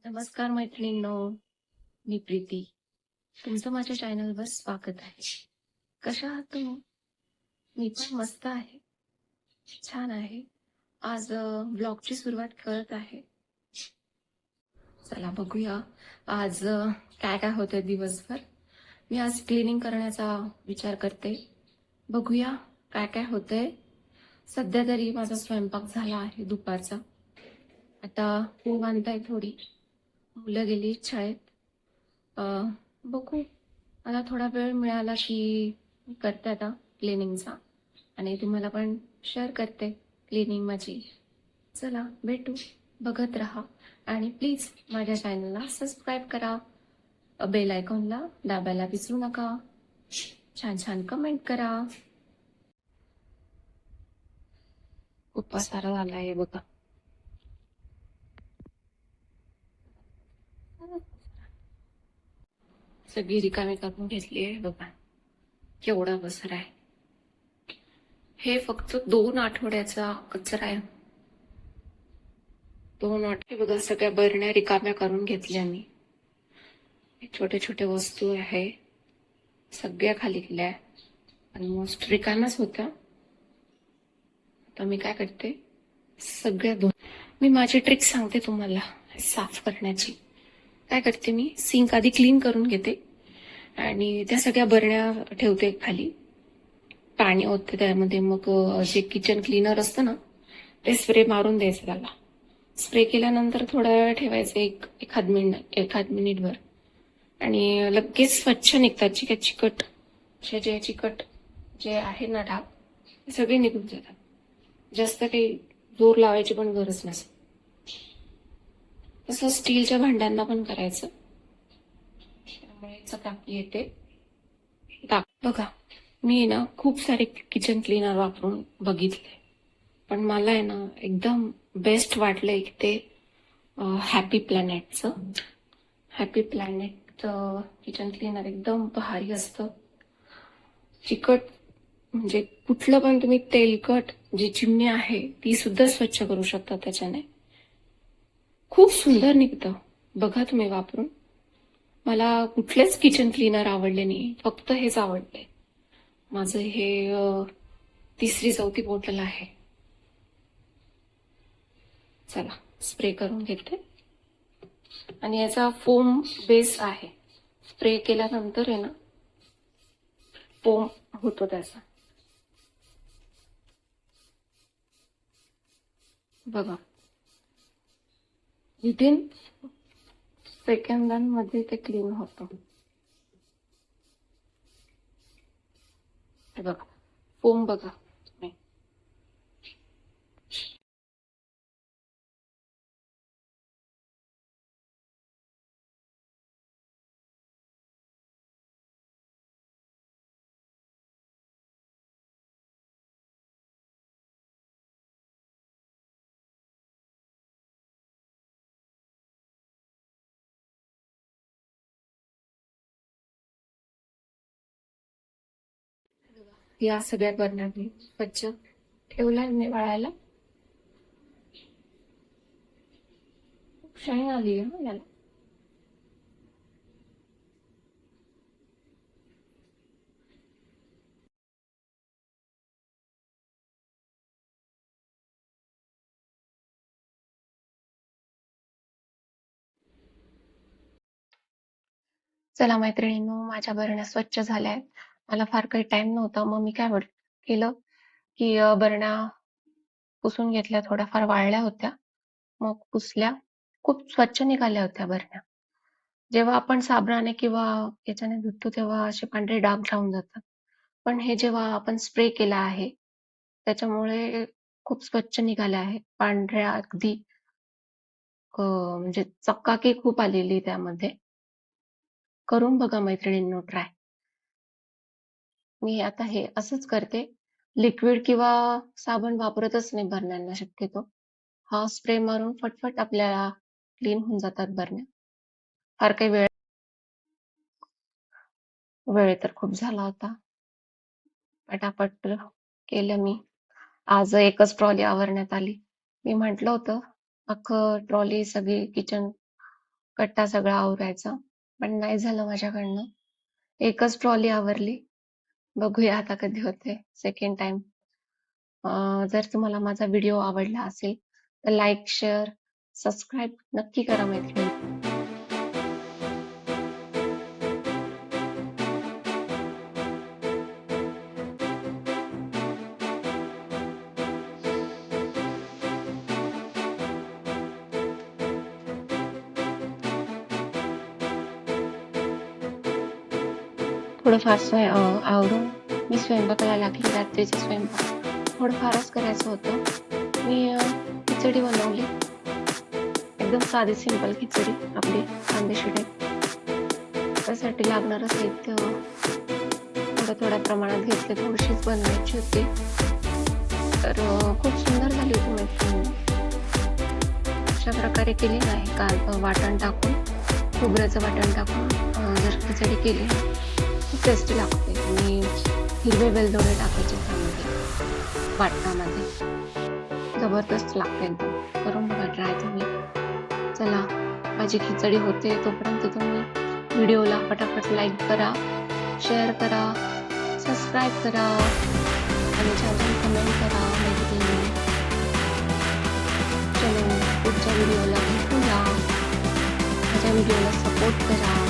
नमस्कार मैत्रिणींनो, मी प्रीती. तुमचं माझ्या चॅनलवर स्वागत आहे. कशा आहात तुम्ही? मी पण मस्त आहे. छान आहे. आज ब्लॉगची सुरुवात करत आहे. चला बघूया आज काय काय होतं दिवसभर. मी आज क्लिनिंग करण्याचा विचार करते. बघूया काय काय होतंय. सध्या तरी माझा स्वयंपाक झाला आहे दुपारचा. आता निवांत आहे थोडी. मुलं गेली शाळेत. अ, बघू मला थोडा वेळ मिळाला की करते आता क्लिनिंगचा आणि तुम्हाला पण शेअर करते क्लिनिंग माझी. चला भेटू, बघत राहा आणि प्लीज माझ्या चॅनलला सबस्क्राईब करा, बेल आयकॉनला दाबायला विसरू नका. छान छान कमेंट करा. खूप पसारा झाला आहे बघा. सगळी रिकामी करून घेतली आहे बघा. केवढा पसारा आहे. हे फक्त 2 आठवड्याचा कचरा आहे. 2 आठवडे बघा, सगळ्या बरण्या रिकाम्या करून घेतल्या मी. छोटे छोटे वस्तू आहे सगळ्या खाली गेल्या. ऑलमोस्ट रिकाम्याच होत्या. आता मी काय करते, सगळ्या मी माझी ट्रिक सांगते तुम्हाला साफ करण्याची. काय करते, मी सिंक आधी क्लीन करून घेते आणि त्या सगळ्या बरण्या ठेवते खाली. पाणी ओतते त्यामध्ये. मग जे किचन क्लीनर असतं ना, ते स्प्रे मारून द्यायचं त्याला. स्प्रे केल्यानंतर थोडा वेळ ठेवायचं, एखाद मिनिटभर, आणि लगेच स्वच्छ निघतात. चिकट जे आहे ना डाग, ते सगळे निघून जातात. जास्त काही जोर लावायची पण गरज नसते. तसं स्टीलच्या भांड्यांना पण करायचं, त्यामुळे चकाकी येते. बघा, मी ना खूप सारे किचन क्लीनर वापरून बघितले, पण मला आहे ना एकदम बेस्ट वाटलंय की ते हॅपी प्लॅनेटचं. हॅपी प्लॅनेट किचन क्लीनर एकदम भारी असतं. चिकट म्हणजे कुठलं पण तुम्ही तेलकट जी चिमणी आहे ती सुद्धा स्वच्छ करू शकता त्याच्याने. खूप सुंदर निघतं. बघा तुम्ही वापरून. मला कुठलेच किचन क्लीनर आवडले नाही, फक्त हेच आवडले. माझं हे 3री-4थी बॉटल आहे. चला स्प्रे करून घेते. आणि याचा फोम बेस आहे. स्प्रे केल्यानंतर आहे ना फोम होतो त्याचा. बघा, विदिन सेकंदांमध्ये ते क्लीन होतं. हे बघा, फोम बघा तुम्ही. या सगळ्या बरण्यांनी स्वच्छ ठेवलाय मी वाळायला. शाईन आली आहे याला. चला मैत्रिणींनो, माझ्या बरण्या स्वच्छ झाल्या आहेत. मला फार काही टाइम नव्हता, मग मी काय केलं की बरण्या पुसून घेतल्या. थोड्याफार वाळल्या होत्या, मग पुसल्या. खूप स्वच्छ निघाल्या होत्या बरण्या. जेव्हा आपण साबणाने किंवा याच्याने धुतो तेव्हा असे पांढरे डाग राहून जातात, पण हे जेव्हा आपण स्प्रे केला आहे त्याच्यामुळे खूप स्वच्छ निघाल्या आहे. पांढऱ्या अगदी, म्हणजे चकाकी खूप आलेली त्यामध्ये. करून बघा मैत्रिणींनो ट्राय. मी आता हे असंच करते. लिक्विड किंवा साबण वापरतच नाही बरण्यांना शक्यतो. हा स्प्रे मारून फटफट आपल्याला क्लीन होऊन जातात बरण्या. फार काही वेळ तर खूप झाला होता. पटापट केलं मी. आज एकच ट्रॉली आवरण्यात आली. मी म्हटलं होतं अख्खं ट्रॉली सगळी किचन कट्टा सगळा आवरायचा, पण नाही झालं माझ्याकडनं. एकच ट्रॉली आवरली. बघूया आता कधी होते सेकंड टाइम. जर तुम्हाला माझा व्हिडिओ आवडला असेल तर लाईक, शेअर, सबस्क्राईब नक्की करा मैत्रिणी. थोडंफार आवरून मी स्वयंपाकाला लागली. रात्रीचा स्वयंपाक थोडंफारच करायचं होतं. मी खिचडी बनवली. एकदम साधी सिंपल खिचडी आपली खानदेशी टाईप. त्यासाठी लागणारं साहित्य थोड्या प्रमाणात घेतले. थोडीशीच बनवायची होती. तर खूप सुंदर झाली होती मैत्रिणी. अशा प्रकारे केली नाही काल वाटण टाकून, खोबऱ्याचं वाटण टाकून जर खिचडी केली खूप टेस्टी लागते. आणि हिरवे वेलदोडे टाकायचे त्यामध्ये वाटणामध्ये. जबरदस्त लागते एकदम. करून बघा ट्राय तुम्ही. चला, माझी खिचडी होते तोपर्यंत तुम्ही व्हिडिओला पटापट लाईक करा, शेअर करा, सबस्क्राईब करा आणि छान कमेंट करा मैत्रिणी. चलो, पुढच्या व्हिडिओला भेटूया. माझ्या व्हिडिओला सपोर्ट करा.